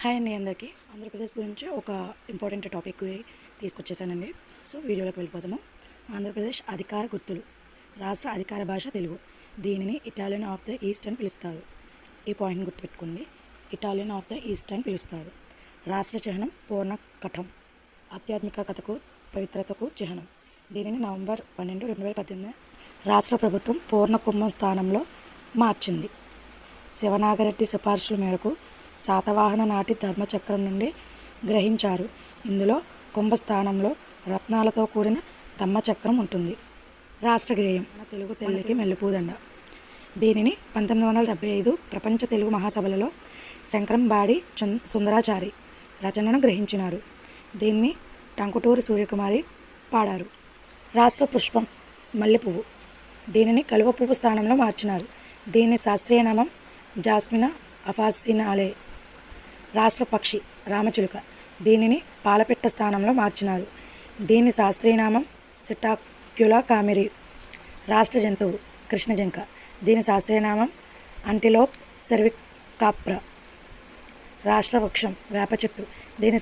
Hi అండి అందరికీ. ఆంధ్రప్రదేశ్ గురించి ఒక ఇంపార్టెంట్ టాపిక్ తీసుకొచ్చేసానండి. సో వీడియోలోకి వెళ్ళిపోతాము. ఆంధ్రప్రదేశ్ అధికార గుర్తులు. రాష్ట్ర అధికార భాష తెలుగు. దీనిని ఇటాలియన్ ఆఫ్ ద ఈస్ట్ అని పిలుస్తారు. ఈ పాయింట్ని గుర్తుపెట్టుకోండి. ఇటాలియన్ ఆఫ్ ద ఈస్ట్ అని పిలుస్తారు. రాష్ట్ర చిహ్నం పూర్ణ కఠం. ఆధ్యాత్మిక కథకు పవిత్రతకు చిహ్నం. దీనిని నవంబర్ 12, 2018 రాష్ట్ర ప్రభుత్వం పూర్ణ కుంభం స్థానంలో మార్చింది. శివనాగరెడ్డి సిఫార్సుల మేరకు శాతవాహన నాటి ధర్మచక్రం నుండి గ్రహించారు. ఇందులో కుంభస్థానంలో రత్నాలతో కూడిన ధమ్మచక్రం ఉంటుంది. రాష్ట్ర గేయం మన తెలుగు తల్లికి మెల్లిపూదండ. దీనిని 1975 ప్రపంచ తెలుగు మహాసభలలో శంకరంబాడి సుందరాచారి రచనను గ్రహించినారు. దీన్ని టంకుటూరి సూర్యకుమారి పాడారు. రాష్ట్ర పుష్పం మల్లెపువ్వు. దీనిని కలువ పువ్వు స్థానంలో మార్చినారు. దీని శాస్త్రీయ నామం జాస్మినా అఫాసినాలే. రాష్ట్ర పక్షి రామచిలుక. దీనిని పాలపిట్ట స్థానంలో మార్చినారు. దీని శాస్త్రీయనామం సిటాక్యులా కామెరి. రాష్ట్ర జంతువు కృష్ణజింక. దీని శాస్త్రీయనామం అంటిలోప్ సెర్వికాప్రా. రాష్ట్ర వృక్షం వేప చెట్టు. దీని